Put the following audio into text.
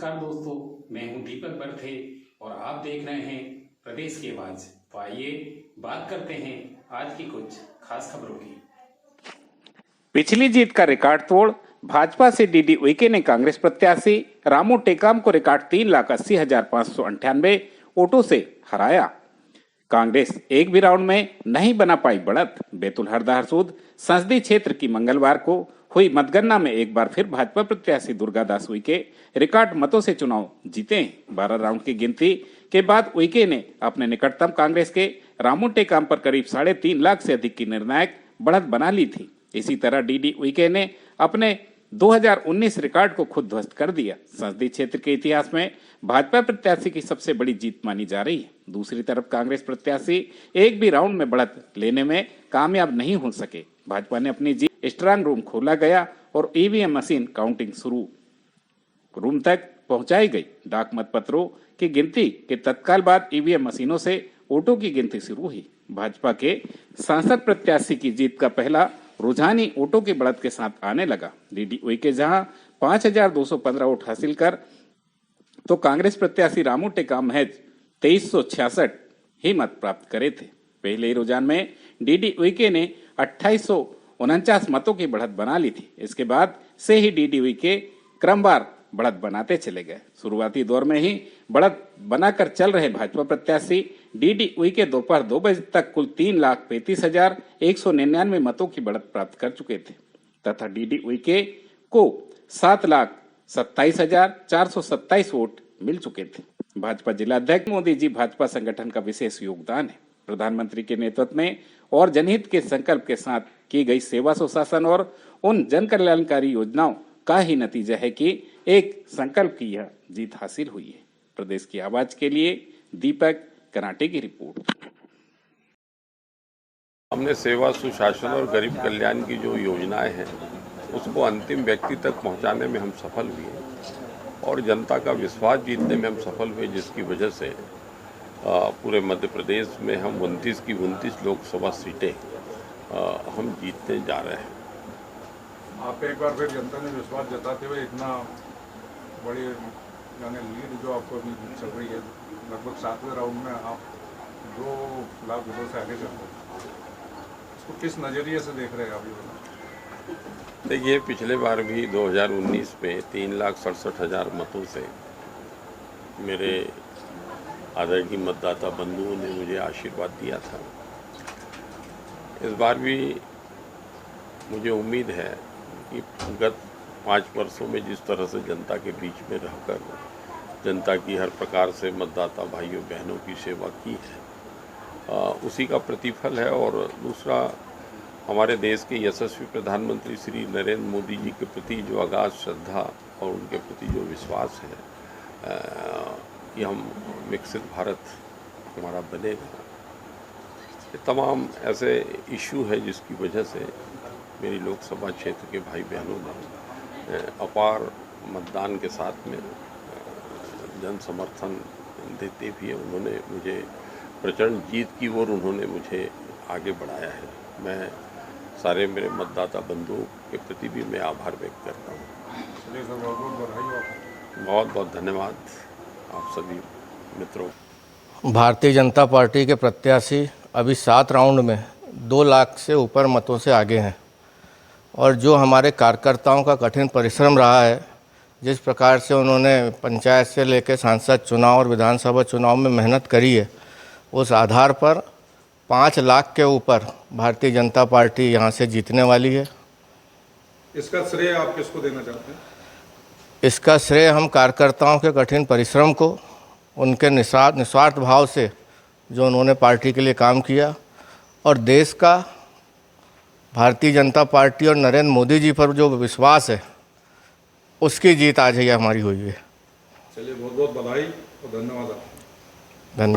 नमस्कार दोस्तों, मैं हूं दीपक बर्थे और आप देख रहे हैं प्रदेश की आवाज। तो आइए बात करते हैं आज की कुछ खास खबरों की। पिछली जीत का रिकॉर्ड तोड़ भाजपा से डीडी उइके ने कांग्रेस प्रत्याशी रामू टेकाम को रिकॉर्ड 3,80,598 वोटों से हराया। कांग्रेस एक भी राउंड में नहीं बना पाई बढ़त। बैतूल हरदा हरसूद संसदीय क्षेत्र की मंगलवार को हुई मतगणना में एक बार फिर भाजपा प्रत्याशी दुर्गादास उइके रिकॉर्ड मतों से चुनाव जीते हैं। 12 राउंड की गिनती के बाद उइके ने अपने निकटतम कांग्रेस के रामू टेकाम पर करीब 3.5 लाख से अधिक की निर्णायक बढ़त बना ली थी। इसी तरह डीडी उइके ने अपने 2019 रिकॉर्ड को खुद ध्वस्त कर दिया। संसदीय क्षेत्र के इतिहास में भाजपा प्रत्याशी की सबसे बड़ी जीत मानी जा रही है। दूसरी तरफ कांग्रेस प्रत्याशी एक भी राउंड में बढ़त लेने में कामयाब नहीं हो सके। भाजपा ने अपनी जीत स्ट्रांग रूम खोला गया और ईवीएम मशीन काउंटिंग शुरू रूम तक पहुंचाई गई। डाक मतपत्रों की गिनती के तत्काल बाद ईवीएम मशीनों से वोटों की गिनती शुरू हुई। भाजपा के सांसद प्रत्याशी की जीत का पहला रुझान ही वोटों की बढ़त के साथ आने लगा। डीडी उइके जहां 5,215 वोट हासिल कर तो कांग्रेस प्रत्याशी रामू टेकाम महज 2366 ही मत प्राप्त करे थे। पहले ही रुझान में डीडी उइके ने 2849 मतों की बढ़त बना ली थी। इसके बाद से ही डीडी उइके क्रमवार बढ़त बनाते चले गए। शुरुआती दौर में ही बढ़त बनाकर चल रहे भाजपा प्रत्याशी डीडी उइके दोपहर 2 बजे तक कुल 3,35,199 मतों की बढ़त प्राप्त कर चुके थे तथा डीडी उइके को 7,27,427 वोट मिल चुके थे। भाजपा जिला अध्यक्ष मोदी जी भाजपा संगठन का विशेष योगदान है। प्रधानमंत्री के नेतृत्व में और जनहित के संकल्प के साथ की गई सेवा सुशासन और उन जन कल्याणकारी योजनाओं का ही नतीजा है कि एक संकल्प की यह जीत हासिल हुई है। प्रदेश की आवाज के लिए दीपक कराटे की रिपोर्ट। हमने सेवा सुशासन और गरीब कल्याण की जो योजनाएं हैं उसको अंतिम व्यक्ति तक पहुंचाने में हम सफल हुए और जनता का विश्वास जीतने में हम सफल हुए, जिसकी वजह से पूरे मध्य प्रदेश में हम 29 की 29 लोकसभा सीटें हम जीतने जा रहे हैं। आप एक बार फिर जनता ने विश्वास जताते हुए इतना बड़ी यानी लीड जो आपको अभी चल रही है, लगभग 7वें राउंड में आप 2 लाख वोटों से आगे चल रहे हैं, इसको किस नज़रिए से देख रहे हैं आप? ये देखिए, पिछले बार भी 2019 में 3,67,000 मतों से मेरे आदरणीय मतदाता बंधुओं ने मुझे आशीर्वाद दिया था। इस बार भी मुझे उम्मीद है कि गत 5 वर्षों में जिस तरह से जनता के बीच में रहकर जनता की हर प्रकार से मतदाता भाइयों बहनों की सेवा की है, उसी का प्रतिफल है। और दूसरा, हमारे देश के यशस्वी प्रधानमंत्री श्री नरेंद्र मोदी जी के प्रति जो अगाध श्रद्धा और उनके प्रति जो विश्वास है कि हम विकसित भारत हमारा बनेगा, ये तमाम ऐसे इशू है जिसकी वजह से मेरी लोकसभा क्षेत्र के भाई बहनों ने अपार मतदान के साथ में जन समर्थन देते भी उन्होंने मुझे प्रचंड जीत की ओर उन्होंने मुझे आगे बढ़ाया है। मैं सारे मेरे मतदाता बंधुओं के प्रति भी मैं आभार व्यक्त करता हूँ। बहुत बहुत धन्यवाद आप सभी मित्रों। भारतीय जनता पार्टी के प्रत्याशी अभी 7 राउंड में 2 लाख से ऊपर मतों से आगे हैं और जो हमारे कार्यकर्ताओं का कठिन परिश्रम रहा है, जिस प्रकार से उन्होंने पंचायत से लेकर सांसद चुनाव और विधानसभा चुनाव में मेहनत करी है, उस आधार पर 5 लाख के ऊपर भारतीय जनता पार्टी यहाँ से जीतने वाली है। इसका श्रेय आप किसको देना चाहते हैं? इसका श्रेय हम कार्यकर्ताओं के कठिन परिश्रम को, उनके निस्वार्थ भाव से जो उन्होंने पार्टी के लिए काम किया और देश का भारतीय जनता पार्टी और नरेंद्र मोदी जी पर जो विश्वास है, उसकी जीत आज ही हमारी हुई है। चलिए, बहुत बहुत बधाई और धन्यवाद। धन्यवाद।